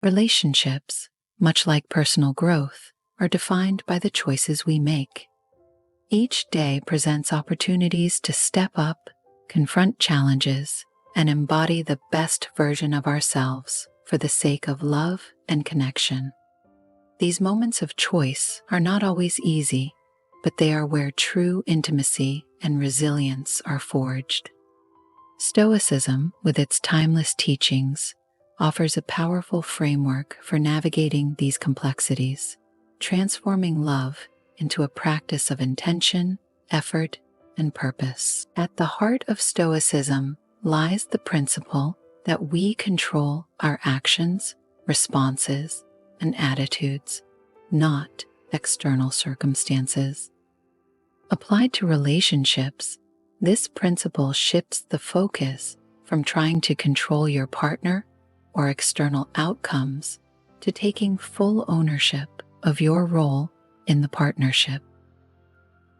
Relationships, much like personal growth, are defined by the choices we make. Each day presents opportunities to step up, confront challenges, and embody the best version of ourselves for the sake of love and connection. These moments of choice are not always easy, but they are where true intimacy and resilience are forged. Stoicism, with its timeless teachings, offers a powerful framework for navigating these complexities, transforming love into a practice of intention, effort, and purpose. At the heart of Stoicism lies the principle that we control our actions, responses, and attitudes, not external circumstances. Applied to relationships, this principle shifts the focus from trying to control your partner or external outcomes to taking full ownership of your role in the partnership.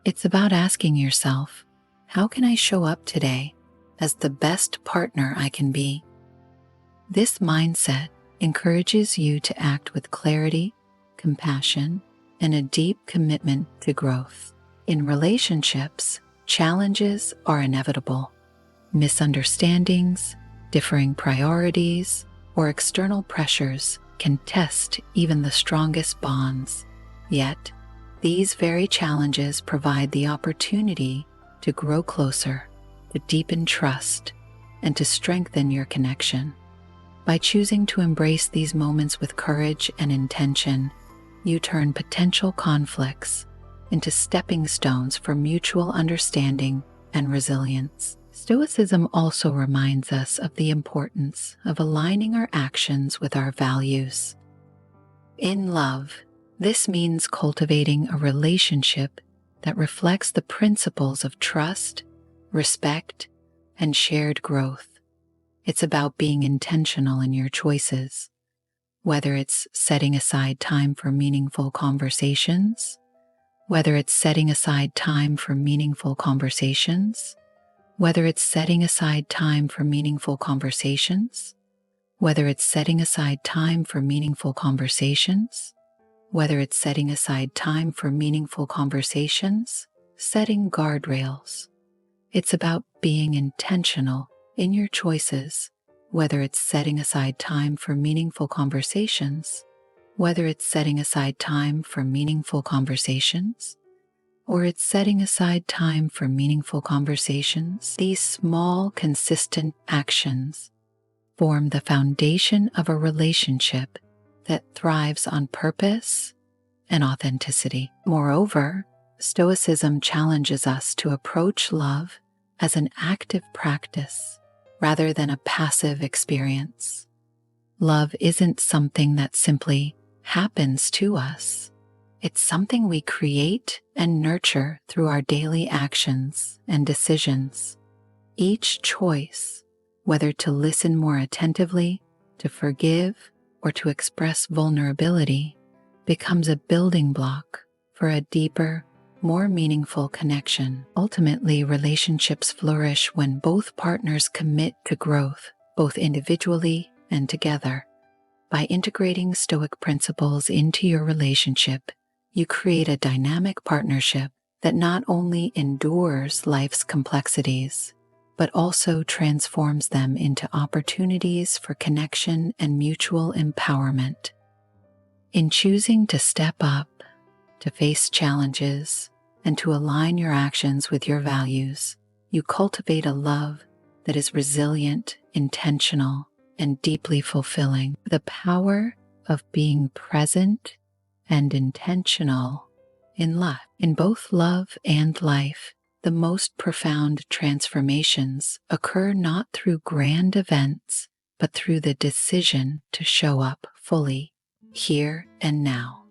It's about asking yourself, how can I show up today as the best partner I can be? This mindset encourages you to act with clarity, compassion, and a deep commitment to growth. In relationships, challenges are inevitable. Misunderstandings, differing priorities, or external pressures can test even the strongest bonds. Yet, these very challenges provide the opportunity to grow closer, to deepen trust, and to strengthen your connection. By choosing to embrace these moments with courage and intention, you turn potential conflicts into stepping stones for mutual understanding and resilience. Stoicism also reminds us of the importance of aligning our actions with our values. In love, this means cultivating a relationship that reflects the principles of trust, respect, and shared growth. It's about being intentional in your choices, whether it's setting aside time for meaningful conversations, whether it's setting aside time for meaningful conversations, whether it's setting aside time for meaningful conversations, whether it's setting aside time for meaningful conversations, whether it's setting aside time for meaningful conversations, setting guardrails. It's about being intentional in your choices, whether it's setting aside time for meaningful conversations, whether it's setting aside time for meaningful conversations, or it's setting aside time for meaningful conversations. These small, consistent actions form the foundation of a relationship that thrives on purpose and authenticity. Moreover, Stoicism challenges us to approach love as an active practice rather than a passive experience. Love isn't something that simply happens to us. It's something we create and nurture through our daily actions and decisions. Each choice, whether to listen more attentively, to forgive, or to express vulnerability, becomes a building block for a deeper, more meaningful connection. Ultimately, relationships flourish when both partners commit to growth, both individually and together. By integrating Stoic principles into your relationship, you create a dynamic partnership that not only endures life's complexities, but also transforms them into opportunities for connection and mutual empowerment. In choosing to step up, to face challenges, and to align your actions with your values, you cultivate a love that is resilient, intentional, and deeply fulfilling. The power of being present and intentional in life. In both love and life, the most profound transformations occur not through grand events, but through the decision to show up fully, here and now.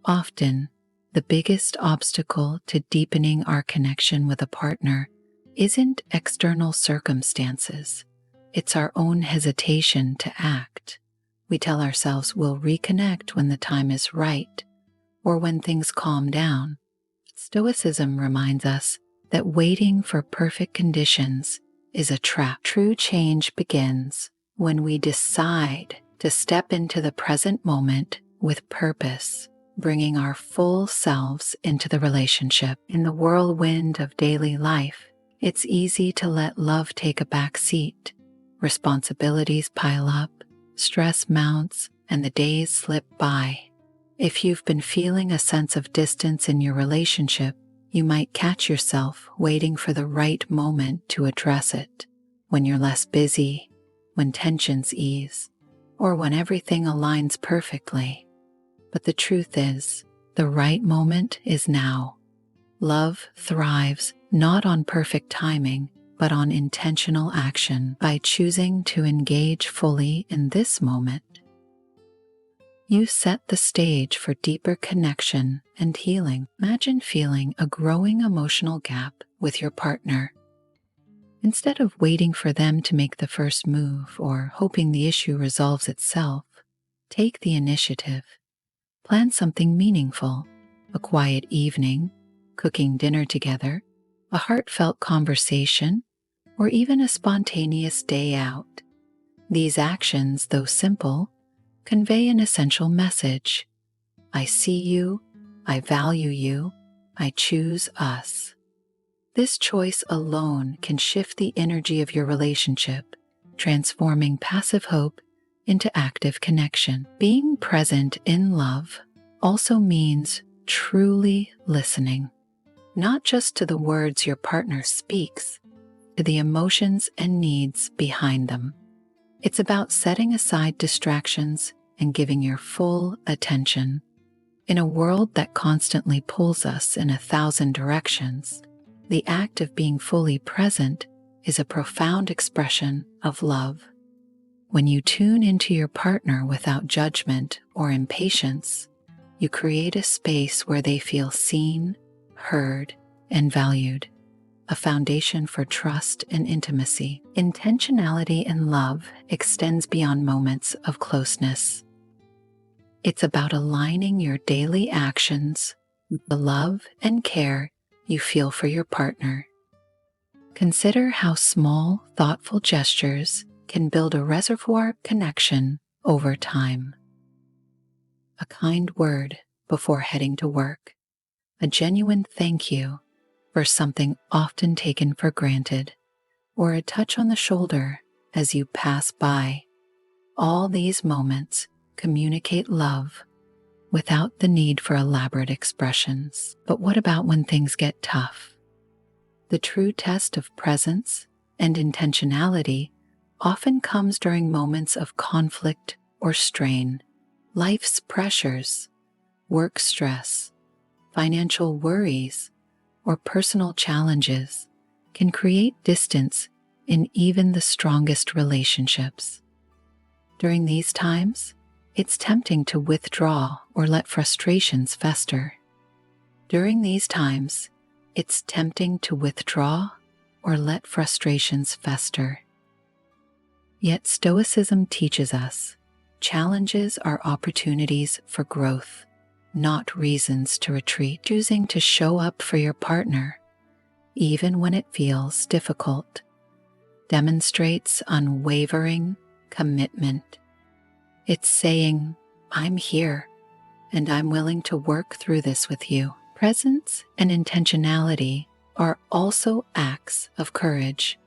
Often, the biggest obstacle to deepening our connection with a partner isn't external circumstances. It's our own hesitation to act. We tell ourselves we'll reconnect when the time is right or when things calm down. Stoicism reminds us that waiting for perfect conditions is a trap. True change begins when we decide to step into the present moment with purpose, bringing our full selves into the relationship. In the whirlwind of daily life, it's easy to let love take a back seat. Responsibilities pile up, stress mounts, and the days slip by. If you've been feeling a sense of distance in your relationship, you might catch yourself waiting for the right moment to address it, when you're less busy, when tensions ease, or when everything aligns perfectly. But the truth is, the right moment is now. Love thrives not on perfect timing, but on intentional action. By choosing to engage fully in this moment, you set the stage for deeper connection and healing. Imagine feeling a growing emotional gap with your partner. Instead of waiting for them to make the first move or hoping the issue resolves itself, take the initiative. Plan something meaningful, a quiet evening, cooking dinner together, a heartfelt conversation, or even a spontaneous day out. These actions, though simple, convey an essential message. I see you, I value you, I choose us. This choice alone can shift the energy of your relationship, transforming passive hope into active connection. Being present in love also means truly listening, not just to the words your partner speaks, to the emotions and needs behind them. It's about setting aside distractions and giving your full attention. In a world that constantly pulls us in 1,000 directions, the act of being fully present is a profound expression of love. When you tune into your partner without judgment or impatience, you create a space where they feel seen, heard, and valued, a foundation for trust and intimacy. Intentionality in love extends beyond moments of closeness. It's about aligning your daily actions with the love and care you feel for your partner. Consider how small, thoughtful gestures can build a reservoir of connection over time. A kind word before heading to work, a genuine thank you for something often taken for granted, or a touch on the shoulder as you pass by. All these moments communicate love without the need for elaborate expressions. But what about when things get tough? The true test of presence and intentionality often comes during moments of conflict or strain. Life's pressures, work stress, financial worries, or personal challenges can create distance in even the strongest relationships. During these times, it's tempting to withdraw or let frustrations fester. Yet Stoicism teaches us challenges are opportunities for growth, not reasons to retreat. Choosing to show up for your partner, even when it feels difficult, demonstrates unwavering commitment. It's saying, I'm here, and I'm willing to work through this with you. Presence and intentionality are also acts of courage.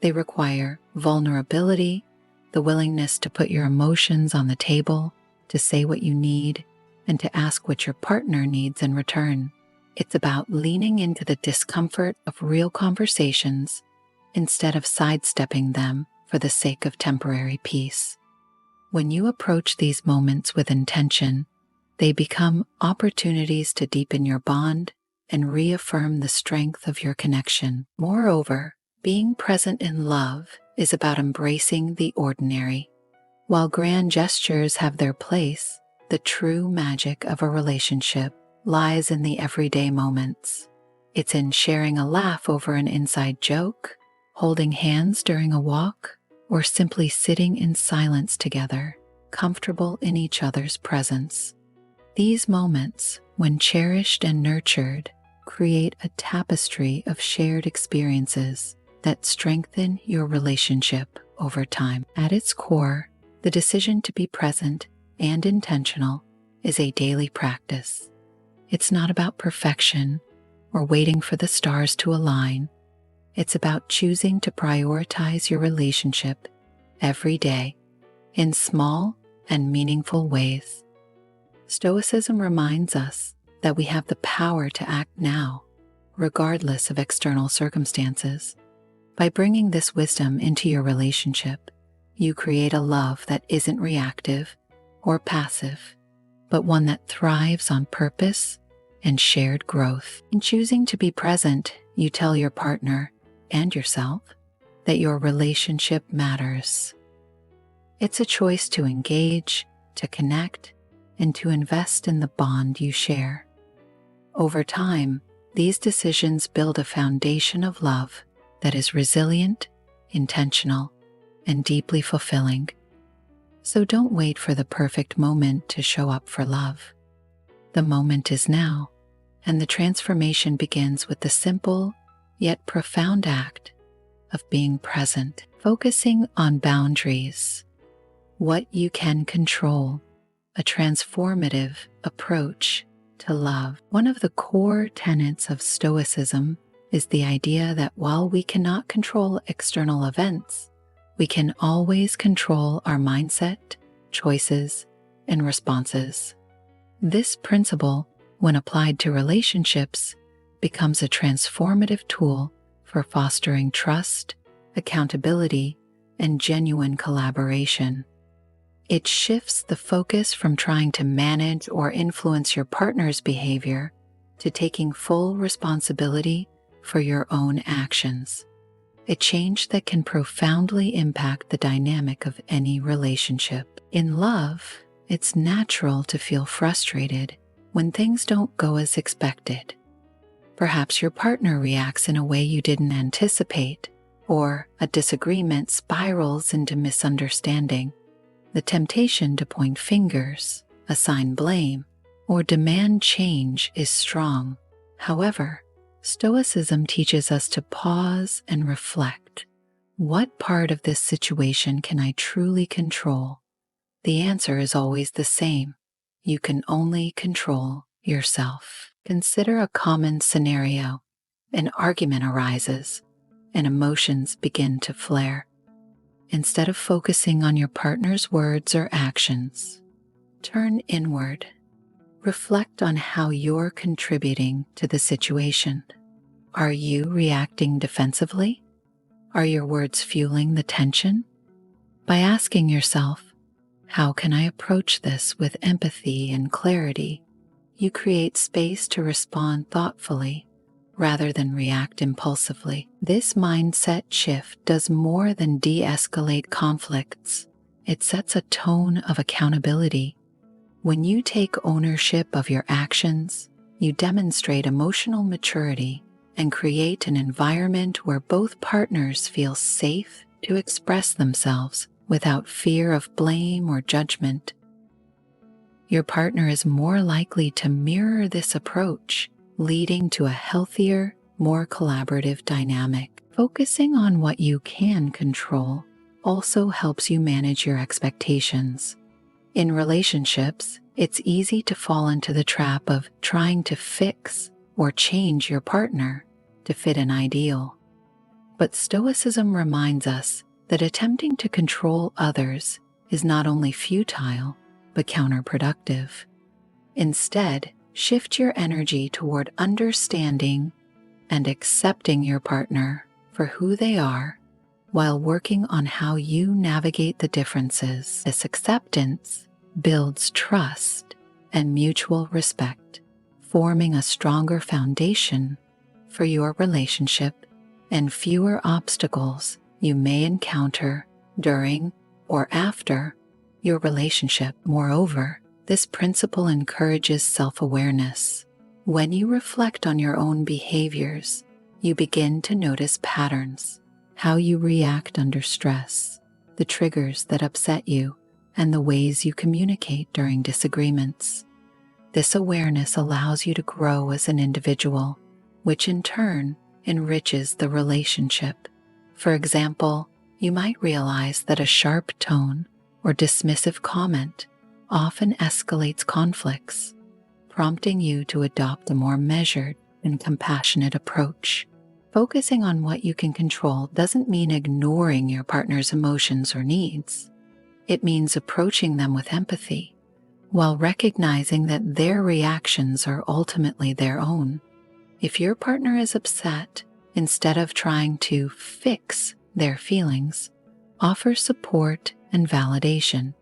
They require vulnerability, the willingness to put your emotions on the table, to say what you need, and to ask what your partner needs in return. It's about leaning into the discomfort of real conversations instead of sidestepping them for the sake of temporary peace. When you approach these moments with intention, they become opportunities to deepen your bond and reaffirm the strength of your connection. Moreover, being present in love is about embracing the ordinary. While grand gestures have their place, the true magic of a relationship lies in the everyday moments. It's in sharing a laugh over an inside joke, holding hands during a walk, or simply sitting in silence together, comfortable in each other's presence. These moments, when cherished and nurtured, create a tapestry of shared experiences that strengthen your relationship over time. At its core, The decision to be present and intentional is a daily practice. It's not about perfection or waiting for the stars to align. It's about choosing to prioritize your relationship every day in small and meaningful ways. Stoicism reminds us that we have the power to act now, regardless of external circumstances. By bringing this wisdom into your relationship, you create a love that isn't reactive or passive, but one that thrives on purpose and shared growth. In choosing to be present, you tell your partner and yourself that your relationship matters. It's a choice to engage, to connect, and to invest in the bond you share. Over time, these decisions build a foundation of love that is resilient, intentional, and deeply fulfilling. So don't wait for the perfect moment to show up for love. The moment is now, and the transformation begins with the simple yet profound act of being present, focusing on boundaries, what you can control, a transformative approach to love. One of the core tenets of Stoicism is the idea that while we cannot control external events, we can always control our mindset, choices, and responses. This principle, when applied to relationships, becomes a transformative tool for fostering trust, accountability, and genuine collaboration. It shifts the focus from trying to manage or influence your partner's behavior to taking full responsibility for your own actions, a change that can profoundly impact the dynamic of any relationship. In love, it's natural to feel frustrated when things don't go as expected. Perhaps your partner reacts in a way you didn't anticipate, or a disagreement spirals into misunderstanding. The temptation to point fingers, assign blame, or demand change is strong. However, Stoicism teaches us to pause and reflect. What part of this situation can I truly control? The answer is always the same. You can only control yourself. Consider a common scenario. An argument arises, and emotions begin to flare. Instead of focusing on your partner's words or actions, turn inward. Reflect on how you're contributing to the situation. Are you reacting defensively? Are your words fueling the tension? By asking yourself, how can I approach this with empathy and clarity? You create space to respond thoughtfully rather than react impulsively. This mindset shift does more than de-escalate conflicts. It sets a tone of accountability. When you take ownership of your actions, you demonstrate emotional maturity and create an environment where both partners feel safe to express themselves without fear of blame or judgment. Your partner is more likely to mirror this approach, leading to a healthier, more collaborative dynamic. Focusing on what you can control also helps you manage your expectations. In relationships, it's easy to fall into the trap of trying to fix or change your partner to fit an ideal. But Stoicism reminds us that attempting to control others is not only futile, but counterproductive. Instead, shift your energy toward understanding and accepting your partner for who they are while working on how you navigate the differences. This acceptance builds trust and mutual respect, forming a stronger foundation for your relationship and fewer obstacles you may encounter during or after your relationship. Moreover, this principle encourages self-awareness. When you reflect on your own behaviors, you begin to notice patterns, how you react under stress, the triggers that upset you, and the ways you communicate during disagreements. This awareness allows you to grow as an individual, which in turn enriches the relationship. For example, you might realize that a sharp tone or dismissive comment often escalates conflicts, prompting you to adopt a more measured and compassionate approach. Focusing on what you can control doesn't mean ignoring your partner's emotions or needs. It means approaching them with empathy, while recognizing that their reactions are ultimately their own. If your partner is upset, instead of trying to fix their feelings, offer support and validation.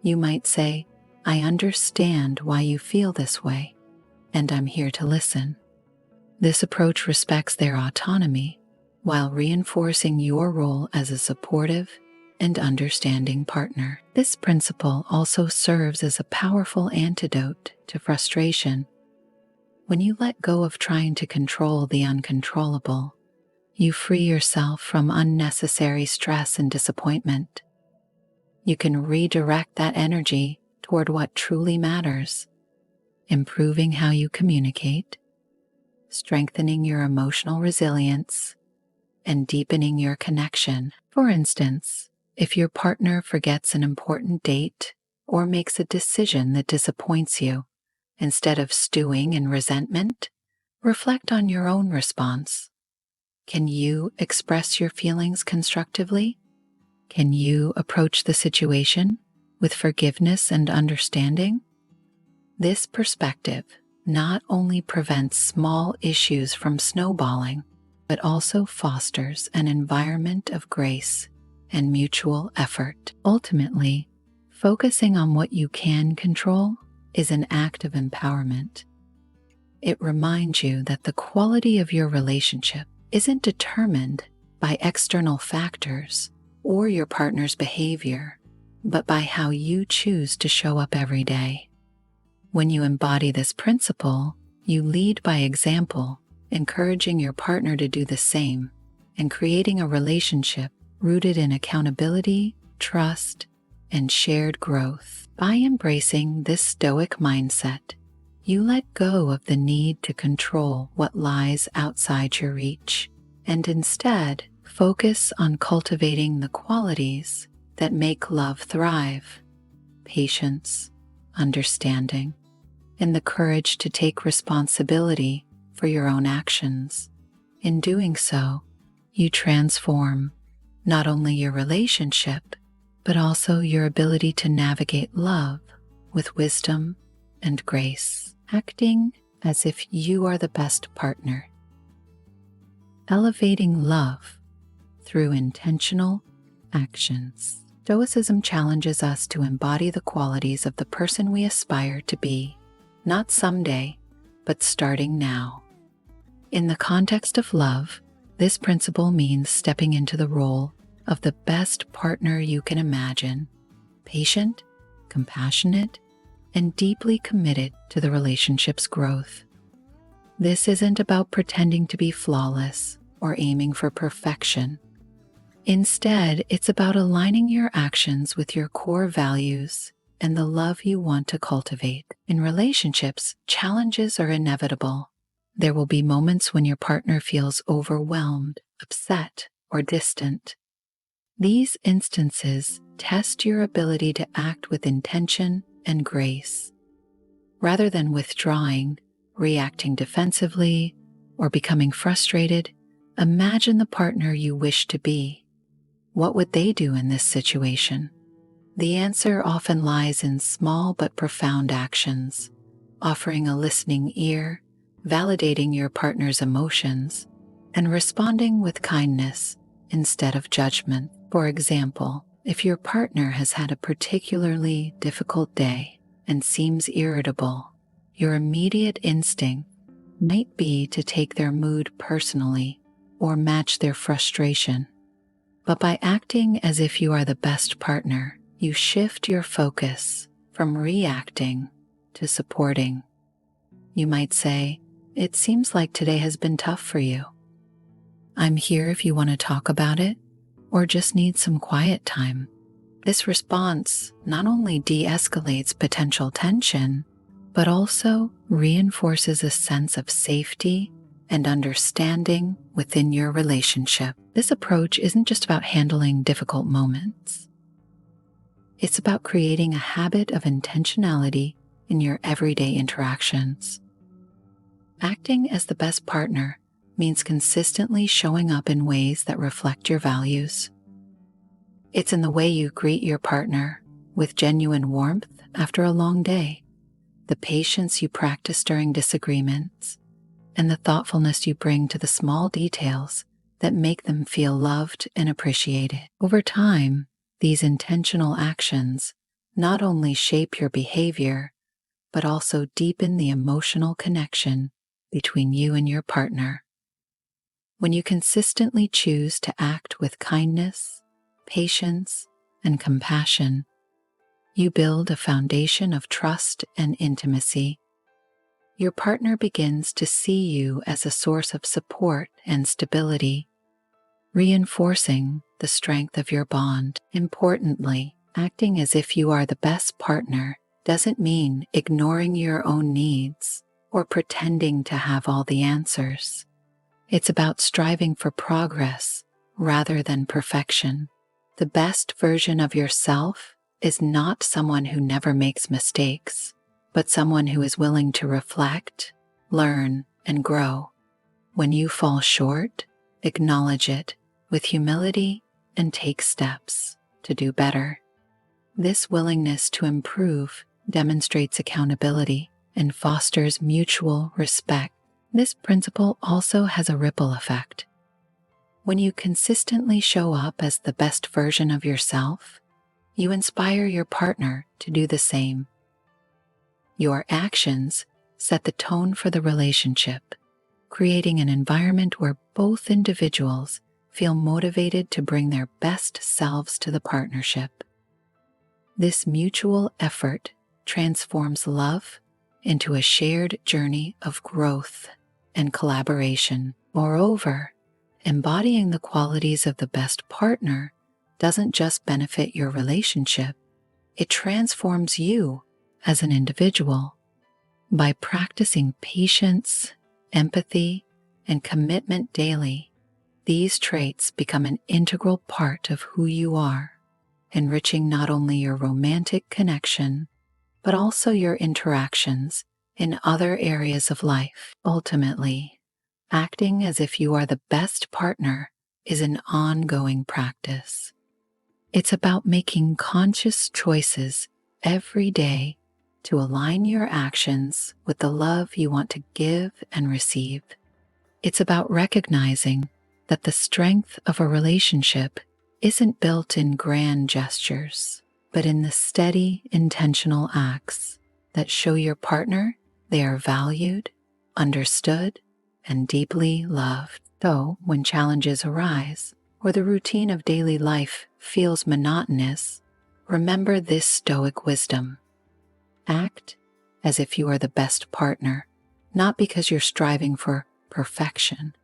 You might say, "I understand why you feel this way, and I'm here to listen." This approach respects their autonomy while reinforcing your role as a supportive and understanding partner. This principle also serves as a powerful antidote to frustration. When you let go of trying to control the uncontrollable, you free yourself from unnecessary stress and disappointment. You can redirect that energy toward what truly matters, improving how you communicate, strengthening your emotional resilience, and deepening your connection. For instance, if your partner forgets an important date or makes a decision that disappoints you, instead of stewing in resentment, reflect on your own response. Can you express your feelings constructively? Can you approach the situation with forgiveness and understanding? This perspective not only prevents small issues from snowballing, but also fosters an environment of grace and mutual effort. Ultimately, focusing on what you can control is an act of empowerment. It reminds you that the quality of your relationship isn't determined by external factors or your partner's behavior, but by how you choose to show up every day. When you embody this principle, you lead by example, encouraging your partner to do the same, and creating a relationship rooted in accountability, trust, and shared growth. By embracing this Stoic mindset, you let go of the need to control what lies outside your reach, and instead focus on cultivating the qualities that make love thrive: patience, understanding, and the courage to take responsibility for your own actions. In doing so, you transform not only your relationship, but also your ability to navigate love with wisdom and grace, acting as if you are the best partner. Elevating love through intentional actions. Stoicism challenges us to embody the qualities of the person we aspire to be, not someday, but starting now. In the context of love, this principle means stepping into the role of the best partner you can imagine, patient, compassionate, and deeply committed to the relationship's growth. This isn't about pretending to be flawless or aiming for perfection. Instead, it's about aligning your actions with your core values and the love you want to cultivate. In relationships, challenges are inevitable. There will be moments when your partner feels overwhelmed, upset, or distant. These instances test your ability to act with intention and grace. Rather than withdrawing, reacting defensively, or becoming frustrated, imagine the partner you wish to be. What would they do in this situation? The answer often lies in small but profound actions, offering a listening ear, validating your partner's emotions, and responding with kindness instead of judgment. For example, if your partner has had a particularly difficult day and seems irritable, your immediate instinct might be to take their mood personally or match their frustration. But by acting as if you are the best partner, you shift your focus from reacting to supporting. You might say, "It seems like today has been tough for you. I'm here if you want to talk about it or just need some quiet time." This response not only de-escalates potential tension, but also reinforces a sense of safety and understanding within your relationship. This approach isn't just about handling difficult moments. It's about creating a habit of intentionality in your everyday interactions. Acting as the best partner means consistently showing up in ways that reflect your values. It's in the way you greet your partner with genuine warmth after a long day, the patience you practice during disagreements, and the thoughtfulness you bring to the small details that make them feel loved and appreciated. Over time, these intentional actions not only shape your behavior, but also deepen the emotional connection between you and your partner. When you consistently choose to act with kindness, patience, and compassion, you build a foundation of trust and intimacy. Your partner begins to see you as a source of support and stability, reinforcing the strength of your bond. Importantly, acting as if you are the best partner doesn't mean ignoring your own needs or pretending to have all the answers. It's about striving for progress rather than perfection. The best version of yourself is not someone who never makes mistakes, but someone who is willing to reflect, learn, and grow. When you fall short, acknowledge it with humility and take steps to do better. This willingness to improve demonstrates accountability and fosters mutual respect. This principle also has a ripple effect. When you consistently show up as the best version of yourself, you inspire your partner to do the same. Your actions set the tone for the relationship, creating an environment where both individuals feel motivated to bring their best selves to the partnership. This mutual effort transforms love into a shared journey of growth and collaboration. Moreover, embodying the qualities of the best partner doesn't just benefit your relationship, it transforms you as an individual. By practicing patience, empathy, and commitment daily, these traits become an integral part of who you are, enriching not only your romantic connection, but also your interactions in other areas of life. Ultimately, acting as if you are the best partner is an ongoing practice. It's about making conscious choices every day to align your actions with the love you want to give and receive. It's about recognizing that the strength of a relationship isn't built in grand gestures, but in the steady, intentional acts that show your partner they are valued, understood, and deeply loved. So, when challenges arise, or the routine of daily life feels monotonous, remember this Stoic wisdom. Act as if you are the best partner, not because you're striving for perfection,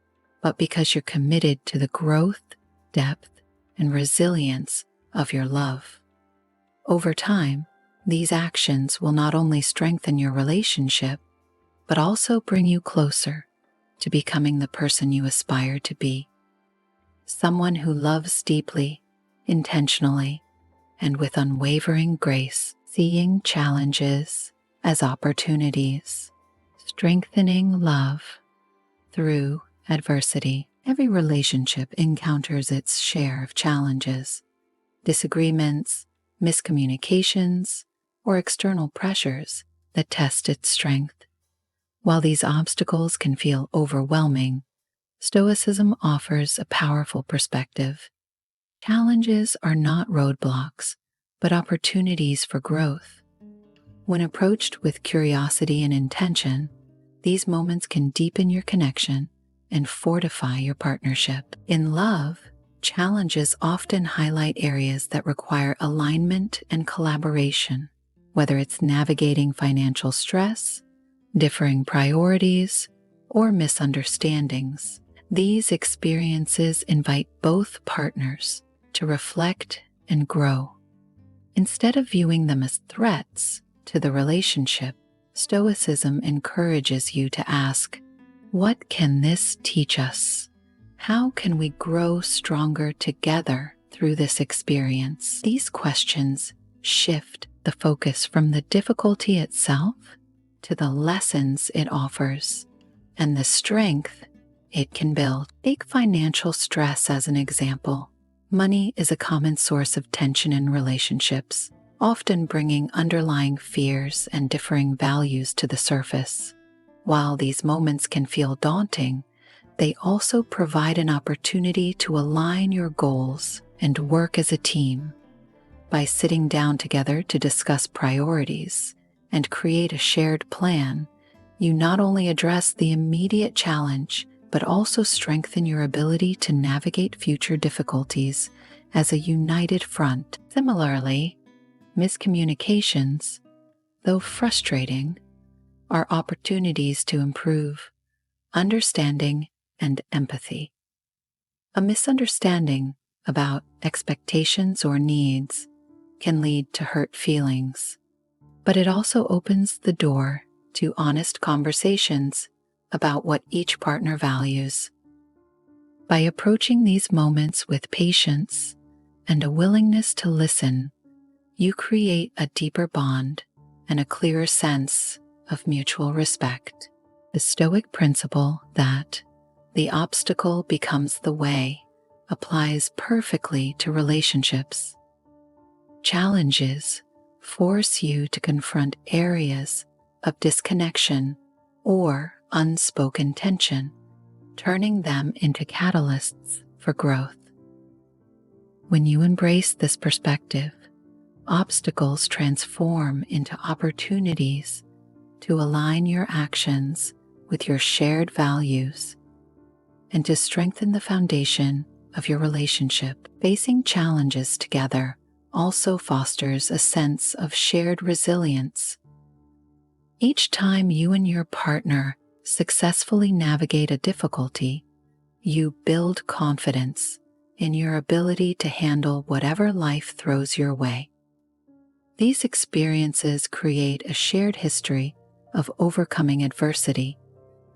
but because you're committed to the growth, depth, and resilience of your love. Over time, these actions will not only strengthen your relationship, but also bring you closer to becoming the person you aspire to be. Someone who loves deeply, intentionally, and with unwavering grace, seeing challenges as opportunities, strengthening love through adversity. Every relationship encounters its share of challenges, disagreements, miscommunications, or external pressures that test its strength. While these obstacles can feel overwhelming, Stoicism offers a powerful perspective. Challenges are not roadblocks, but opportunities for growth. When approached with curiosity and intention, these moments can deepen your connection and fortify your partnership. In love, challenges often highlight areas that require alignment and collaboration, whether it's navigating financial stress, differing priorities, or misunderstandings. These experiences invite both partners to reflect and grow. Instead of viewing them as threats to the relationship, Stoicism encourages you to ask, what can this teach us? How can we grow stronger together through this experience? These questions shift the focus from the difficulty itself to the lessons it offers and the strength it can build. Take financial stress as an example. Money is a common source of tension in relationships, often bringing underlying fears and differing values to the surface. While these moments can feel daunting, they also provide an opportunity to align your goals and work as a team. By sitting down together to discuss priorities and create a shared plan, you not only address the immediate challenge, but also strengthen your ability to navigate future difficulties as a united front. Similarly, miscommunications, though frustrating, are opportunities to improve understanding and empathy. A misunderstanding about expectations or needs can lead to hurt feelings, but it also opens the door to honest conversations about what each partner values. By approaching these moments with patience and a willingness to listen, you create a deeper bond and a clearer sense of mutual respect. The Stoic principle that the obstacle becomes the way applies perfectly to relationships. Challenges force you to confront areas of disconnection or unspoken tension, turning them into catalysts for growth. When you embrace this perspective, obstacles transform into opportunities to align your actions with your shared values and to strengthen the foundation of your relationship. Facing challenges together also fosters a sense of shared resilience. Each time you and your partner successfully navigate a difficulty, you build confidence in your ability to handle whatever life throws your way. These experiences create a shared history of overcoming adversity,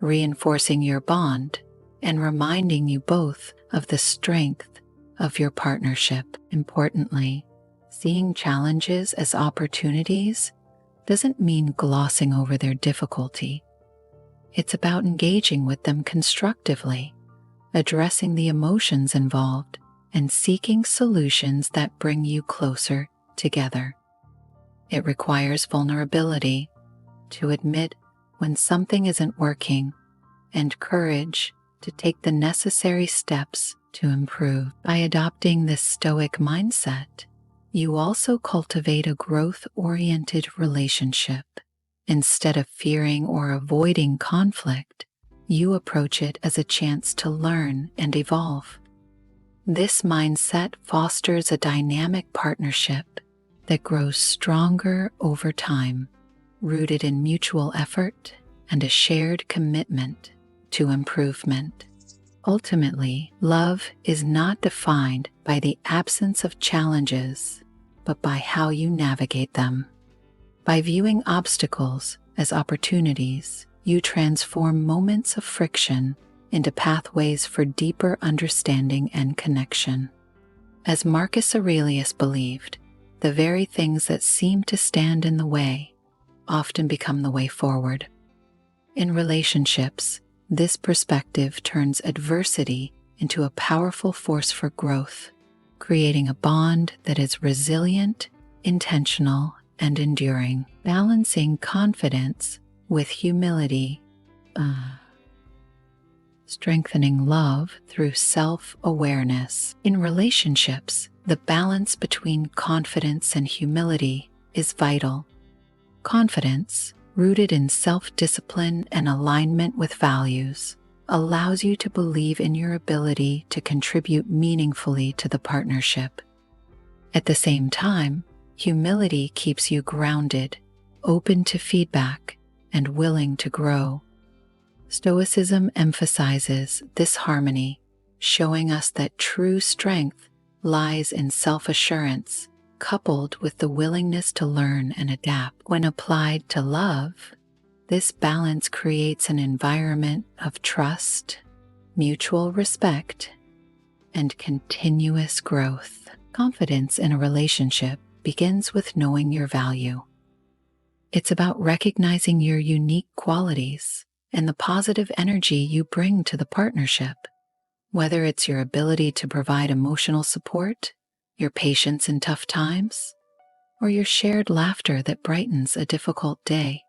reinforcing your bond and reminding you both of the strength of your partnership. Importantly, seeing challenges as opportunities doesn't mean glossing over their difficulty. It's about engaging with them constructively, addressing the emotions involved, and seeking solutions that bring you closer together. It requires vulnerability to admit when something isn't working and courage to take the necessary steps to improve. By adopting this Stoic mindset, you also cultivate a growth-oriented relationship. Instead of fearing or avoiding conflict, you approach it as a chance to learn and evolve. This mindset fosters a dynamic partnership that grows stronger over time, rooted in mutual effort and a shared commitment to improvement. Ultimately, love is not defined by the absence of challenges, but by how you navigate them. By viewing obstacles as opportunities, you transform moments of friction into pathways for deeper understanding and connection. As Marcus Aurelius believed, the very things that seem to stand in the way often become the way forward. In relationships, this perspective turns adversity into a powerful force for growth, creating a bond that is resilient, intentional, and enduring. Balancing confidence with humility, strengthening love through self-awareness. In relationships, the balance between confidence and humility is vital. Confidence, rooted in self-discipline and alignment with values, allows you to believe in your ability to contribute meaningfully to the partnership. At the same time, humility keeps you grounded, open to feedback, and willing to grow. Stoicism emphasizes this harmony, showing us that true strength lies in self-assurance, coupled with the willingness to learn and adapt. When applied to love, this balance creates an environment of trust, mutual respect, and continuous growth. Confidence in a relationship begins with knowing your value. It's about recognizing your unique qualities and the positive energy you bring to the partnership, whether it's your ability to provide emotional support, your patience in tough times, or your shared laughter that brightens a difficult day.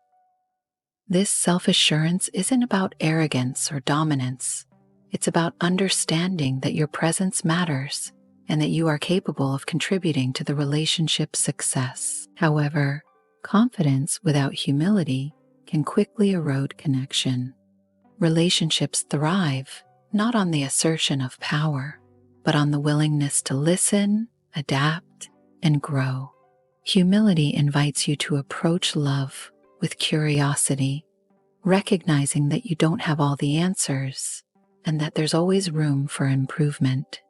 This self-assurance isn't about arrogance or dominance. It's about understanding that your presence matters and that you are capable of contributing to the relationship's success. However, confidence without humility can quickly erode connection. Relationships thrive not on the assertion of power, but on the willingness to listen, adapt, and grow. Humility invites you to approach love with curiosity, recognizing that you don't have all the answers and that there's always room for improvement.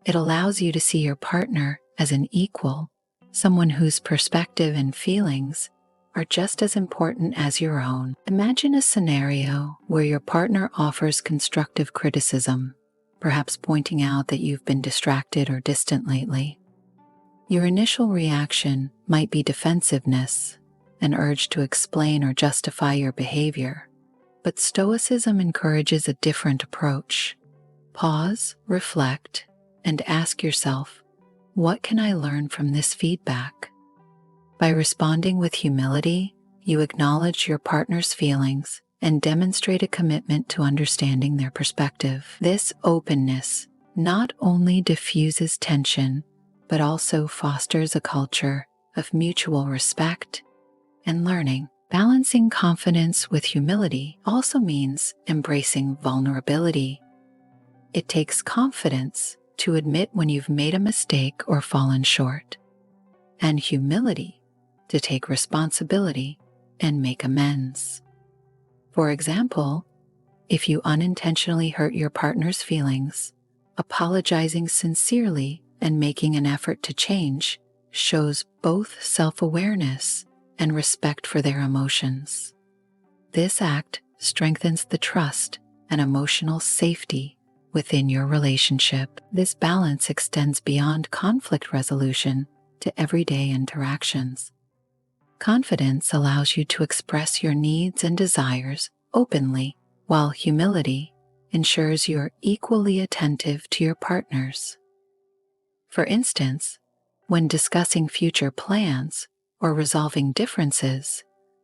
It allows you to see your partner as an equal, someone whose perspective and feelings are just as important as your own. Imagine a scenario where your partner offers constructive criticism, perhaps pointing out that you've been distracted or distant lately. Your initial reaction might be defensiveness, an urge to explain or justify your behavior, but Stoicism encourages a different approach. Pause, reflect, and ask yourself, what can I learn from this feedback? By responding with humility, you acknowledge your partner's feelings and demonstrate a commitment to understanding their perspective. This openness not only diffuses tension, but also fosters a culture of mutual respect and learning. Balancing confidence with humility also means embracing vulnerability. It takes confidence to admit when you've made a mistake or fallen short, and humility to take responsibility and make amends. For example, if you unintentionally hurt your partner's feelings, apologizing sincerely and making an effort to change shows both self-awareness and respect for their emotions. This act strengthens the trust and emotional safety within your relationship. This balance extends beyond conflict resolution to everyday interactions. Confidence allows you to express your needs and desires openly, while humility ensures you're equally attentive to your partners. For instance, when discussing future plans or resolving differences,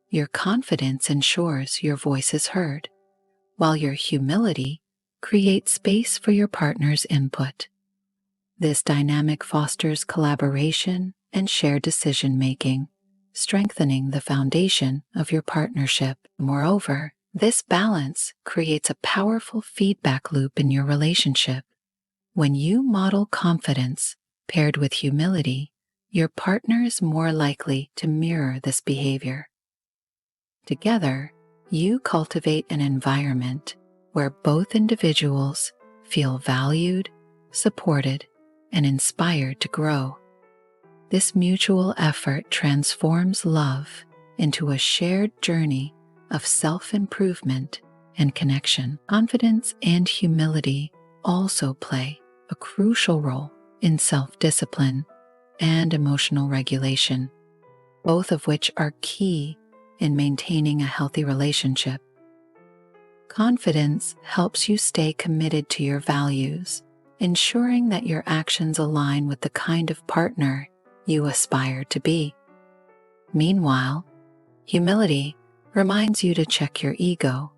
your confidence ensures your voice is heard, while your humility creates space for your partner's input. This dynamic fosters collaboration and shared decision-making, strengthening the foundation of your partnership. Moreover, this balance creates a powerful feedback loop in your relationship. When you model confidence paired with humility, your partner is more likely to mirror this behavior. Together, you cultivate an environment where both individuals feel valued, supported, and inspired to grow. This mutual effort transforms love into a shared journey of self-improvement and connection. Confidence and humility also play a crucial role in self-discipline and emotional regulation, both of which are key in maintaining a healthy relationship. Confidence helps you stay committed to your values, ensuring that your actions align with the kind of partner you aspire to be. Meanwhile, humility reminds you to check your ego,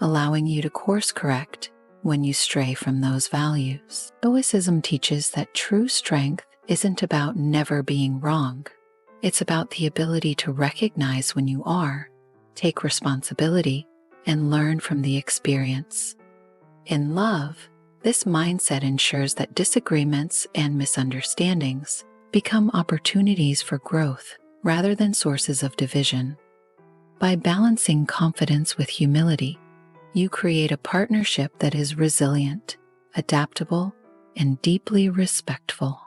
allowing you to course correct when you stray from those values. Stoicism teaches that true strength isn't about never being wrong. It's about the ability to recognize when you are, take responsibility, and learn from the experience. In love, this mindset ensures that disagreements and misunderstandings become opportunities for growth rather than sources of division. By balancing confidence with humility, you create a partnership that is resilient, adaptable, and deeply respectful.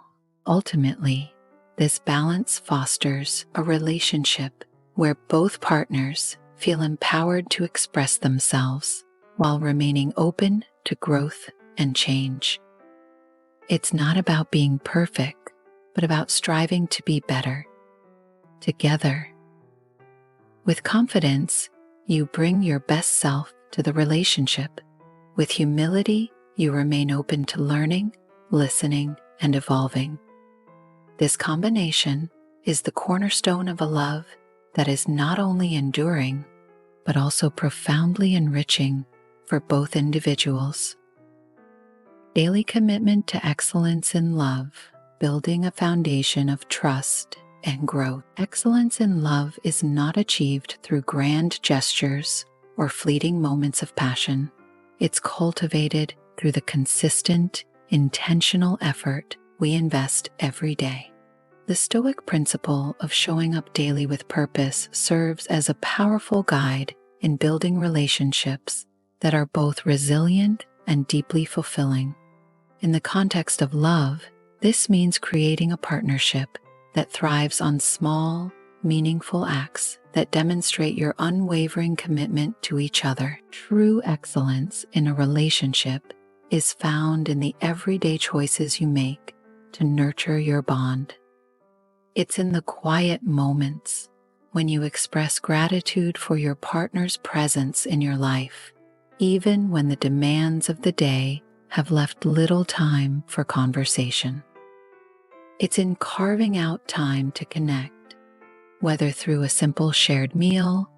Ultimately, this balance fosters a relationship where both partners feel empowered to express themselves while remaining open to growth and change. It's not about being perfect, but about striving to be better together. With confidence, you bring your best self to the relationship. With humility, you remain open to learning, listening, and evolving. This combination is the cornerstone of a love that is not only enduring, but also profoundly enriching for both individuals. Daily commitment to excellence in love, building a foundation of trust and growth. Excellence in love is not achieved through grand gestures or fleeting moments of passion. It's cultivated through the consistent, intentional effort we invest every day. The Stoic principle of showing up daily with purpose serves as a powerful guide in building relationships that are both resilient and deeply fulfilling. In the context of love, this means creating a partnership that thrives on small, meaningful acts that demonstrate your unwavering commitment to each other. True excellence in a relationship is found in the everyday choices you make to nurture your bond. It's in the quiet moments when you express gratitude for your partner's presence in your life, even when the demands of the day have left little time for conversation. It's in carving out time to connect, whether through a simple shared meal,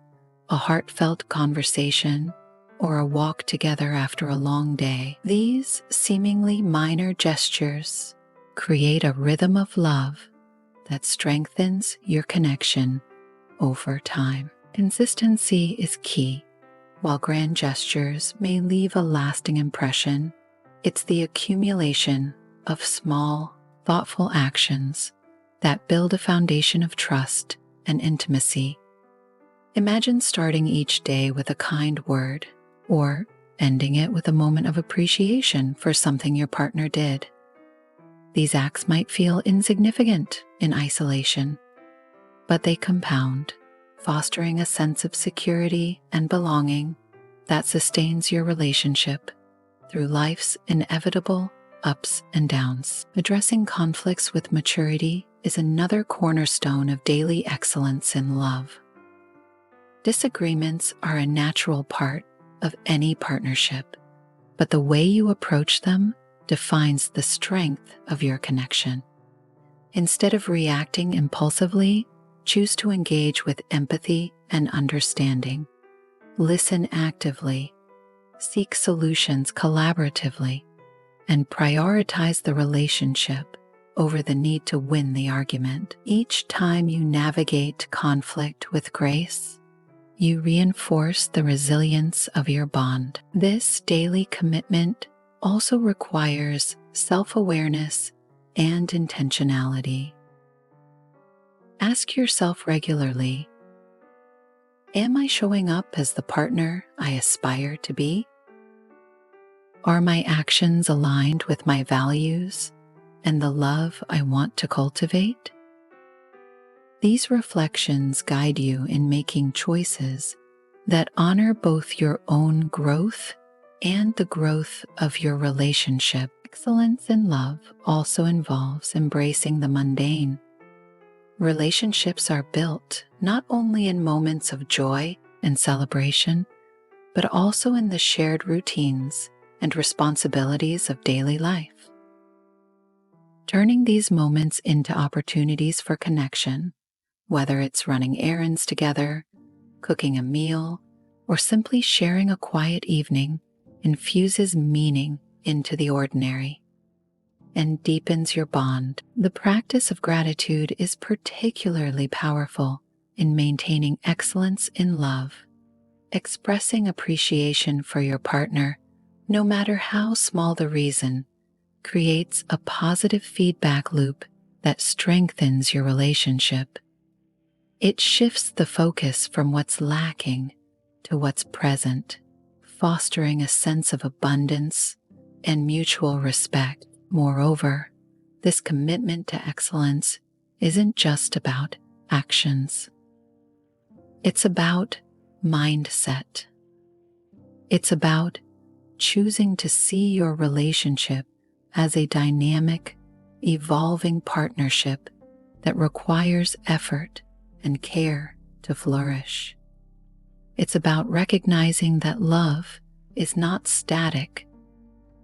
a heartfelt conversation, or a walk together after a long day. These seemingly minor gestures create a rhythm of love that strengthens your connection over time. Consistency is key. While grand gestures may leave a lasting impression, it's the accumulation of small, thoughtful actions that build a foundation of trust and intimacy. Imagine starting each day with a kind word, or ending it with a moment of appreciation for something your partner did. These acts might feel insignificant in isolation, but they compound, fostering a sense of security and belonging that sustains your relationship through life's inevitable ups and downs. Addressing conflicts with maturity is another cornerstone of daily excellence in love. Disagreements are a natural part of any partnership, but the way you approach them defines the strength of your connection. Instead of reacting impulsively, choose to engage with empathy and understanding. Listen actively, seek solutions collaboratively, and prioritize the relationship over the need to win the argument. Each time you navigate conflict with grace, you reinforce the resilience of your bond. This daily commitment also requires self-awareness and intentionality. Ask yourself regularly, am I showing up as the partner I aspire to be? Are my actions aligned with my values and the love I want to cultivate? These reflections guide you in making choices that honor both your own growth and the growth of your relationship. Excellence in love also involves embracing the mundane. Relationships are built not only in moments of joy and celebration, but also in the shared routines and responsibilities of daily life. Turning these moments into opportunities for connection, whether it's running errands together, cooking a meal, or simply sharing a quiet evening, infuses meaning into the ordinary and deepens your bond. The practice of gratitude is particularly powerful in maintaining excellence in love. Expressing appreciation for your partner, no matter how small the reason, creates a positive feedback loop that strengthens your relationship. It shifts the focus from what's lacking to what's present, fostering a sense of abundance and mutual respect. Moreover, this commitment to excellence isn't just about actions. It's about mindset. It's about choosing to see your relationship as a dynamic, evolving partnership that requires effort and care to flourish. It's about recognizing that love is not static,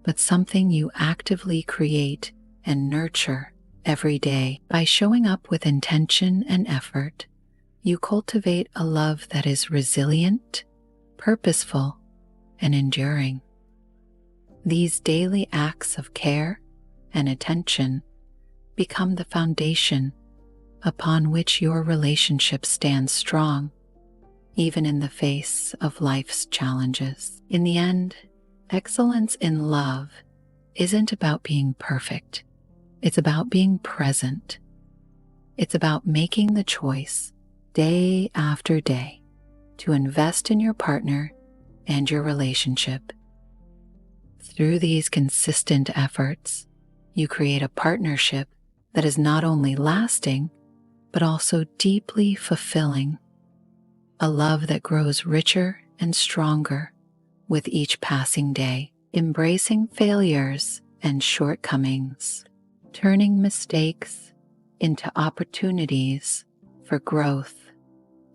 but something you actively create and nurture every day. By showing up with intention and effort, you cultivate a love that is resilient, purposeful, and enduring. These daily acts of care and attention become the foundation upon which your relationship stands strong, even in the face of life's challenges. In the end, excellence in love isn't about being perfect. It's about being present. It's about making the choice day after day to invest in your partner and your relationship. Through these consistent efforts, you create a partnership that is not only lasting, but also deeply fulfilling. A love that grows richer and stronger with each passing day, embracing failures and shortcomings, turning mistakes into opportunities for growth.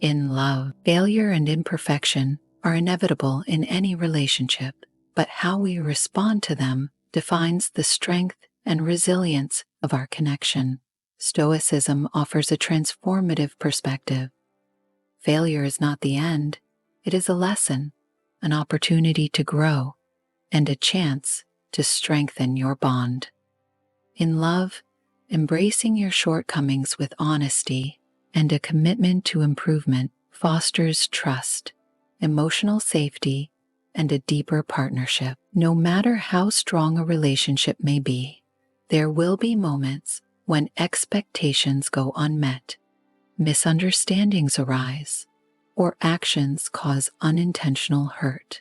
In love, failure and imperfection are inevitable in any relationship, but how we respond to them defines the strength and resilience of our connection. Stoicism offers a transformative perspective. Failure is not the end, it is a lesson, an opportunity to grow, and a chance to strengthen your bond. In love, embracing your shortcomings with honesty and a commitment to improvement fosters trust, emotional safety, and a deeper partnership. No matter how strong a relationship may be, there will be moments when expectations go unmet, misunderstandings arise, or actions cause unintentional hurt.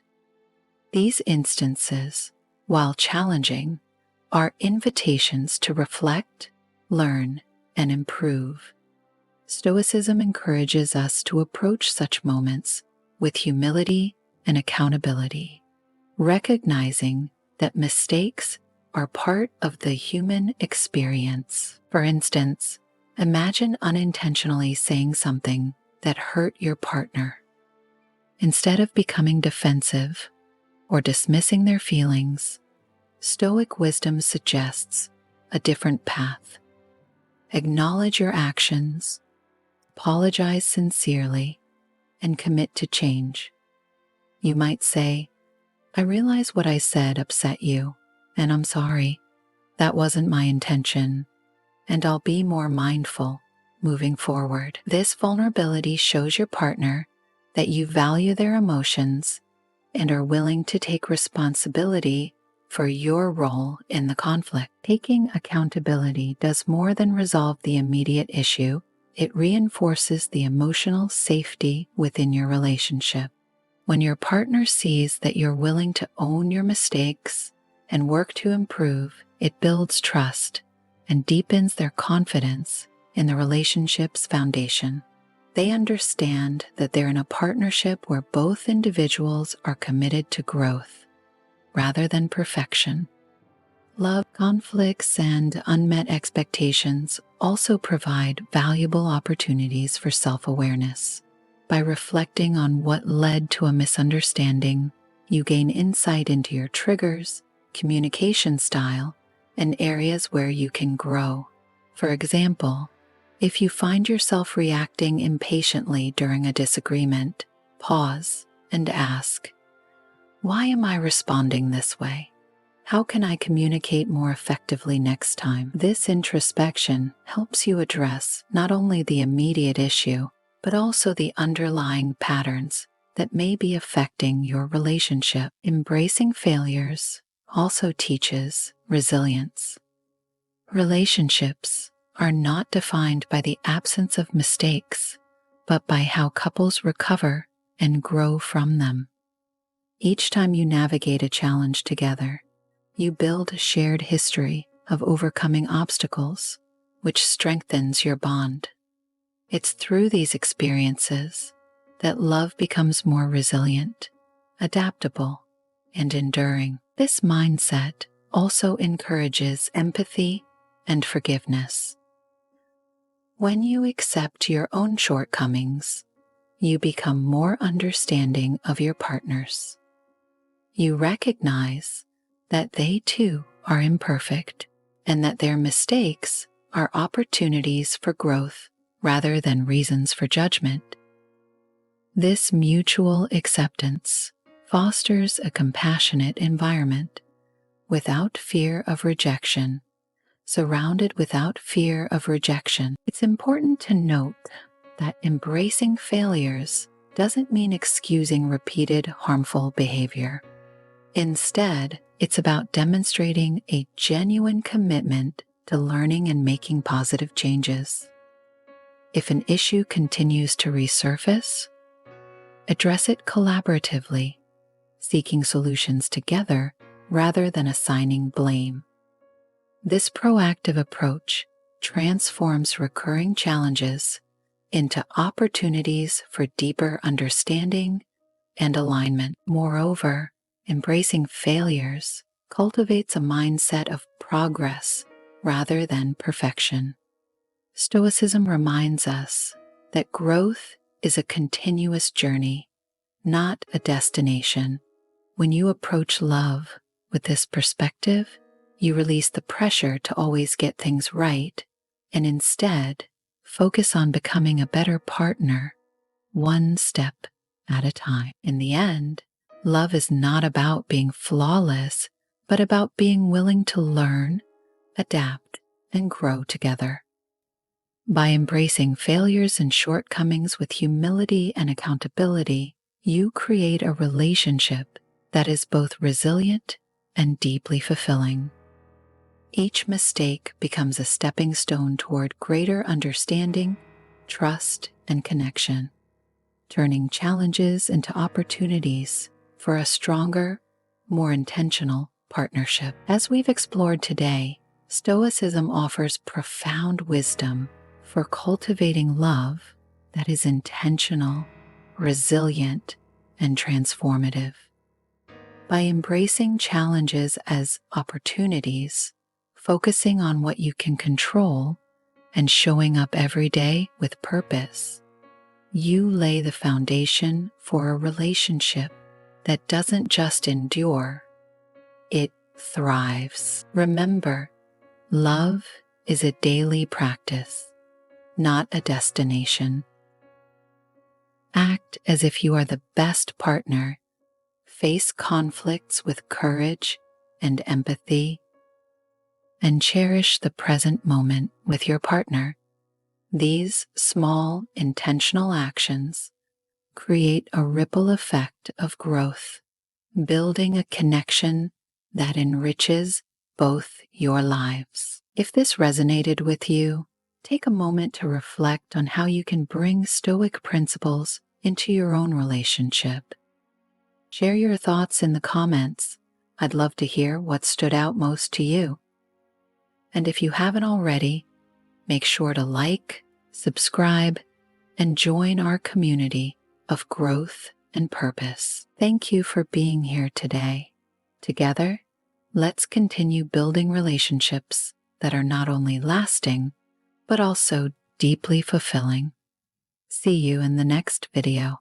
These instances, while challenging, are invitations to reflect, learn, and improve. Stoicism encourages us to approach such moments with humility and accountability, recognizing that mistakes are part of the human experience. For instance, imagine unintentionally saying something that hurt your partner. Instead of becoming defensive or dismissing their feelings, Stoic wisdom suggests a different path. Acknowledge your actions, apologize sincerely, and commit to change. You might say, "I realize what I said upset you, and I'm sorry. That wasn't my intention, and I'll be more mindful moving forward." This vulnerability shows your partner that you value their emotions and are willing to take responsibility for your role in the conflict. Taking accountability does more than resolve the immediate issue. It reinforces the emotional safety within your relationship. When your partner sees that you're willing to own your mistakes and work to improve, it builds trust and deepens their confidence in the relationship's foundation. They understand that they're in a partnership where both individuals are committed to growth rather than perfection. Love, conflicts, and unmet expectations also provide valuable opportunities for self-awareness. By reflecting on what led to a misunderstanding, you gain insight into your triggers, communication style, and areas where you can grow. For example, if you find yourself reacting impatiently during a disagreement, pause and ask, "Why am I responding this way? How can I communicate more effectively next time?" This introspection helps you address not only the immediate issue, but also the underlying patterns that may be affecting your relationship. Embracing failures also teaches resilience. Relationships are not defined by the absence of mistakes, but by how couples recover and grow from them. Each time you navigate a challenge together, you build a shared history of overcoming obstacles, which strengthens your bond. It's through these experiences that love becomes more resilient, adaptable, and enduring. This mindset also encourages empathy and forgiveness. When you accept your own shortcomings, you become more understanding of your partners. You recognize that they too are imperfect and that their mistakes are opportunities for growth rather than reasons for judgment. This mutual acceptance fosters a compassionate environment without fear of rejection. Surrounded without fear of rejection. It's important to note that embracing failures doesn't mean excusing repeated harmful behavior. Instead, it's about demonstrating a genuine commitment to learning and making positive changes. If an issue continues to resurface, address it collaboratively, seeking solutions together rather than assigning blame. This proactive approach transforms recurring challenges into opportunities for deeper understanding and alignment. Moreover, embracing failures cultivates a mindset of progress rather than perfection. Stoicism reminds us that growth is a continuous journey, not a destination. When you approach love with this perspective, you release the pressure to always get things right and instead focus on becoming a better partner, one step at a time. In the end, love is not about being flawless, but about being willing to learn, adapt, and grow together. By embracing failures and shortcomings with humility and accountability, you create a relationship that is both resilient and deeply fulfilling. Each mistake becomes a stepping stone toward greater understanding, trust, and connection, turning challenges into opportunities for a stronger, more intentional partnership. As we've explored today, Stoicism offers profound wisdom for cultivating love that is intentional, resilient, and transformative. By embracing challenges as opportunities, focusing on what you can control, and showing up every day with purpose, you lay the foundation for a relationship that doesn't just endure, it thrives. Remember, love is a daily practice, not a destination. Act as if you are the best partner. Face conflicts with courage and empathy, and cherish the present moment with your partner. These small, intentional actions create a ripple effect of growth, building a connection that enriches both your lives. If this resonated with you, take a moment to reflect on how you can bring Stoic principles into your own relationship. Share your thoughts in the comments. I'd love to hear what stood out most to you. And if you haven't already, make sure to like, subscribe, and join our community of growth and purpose. Thank you for being here today. Together, let's continue building relationships that are not only lasting, but also deeply fulfilling. See you in the next video.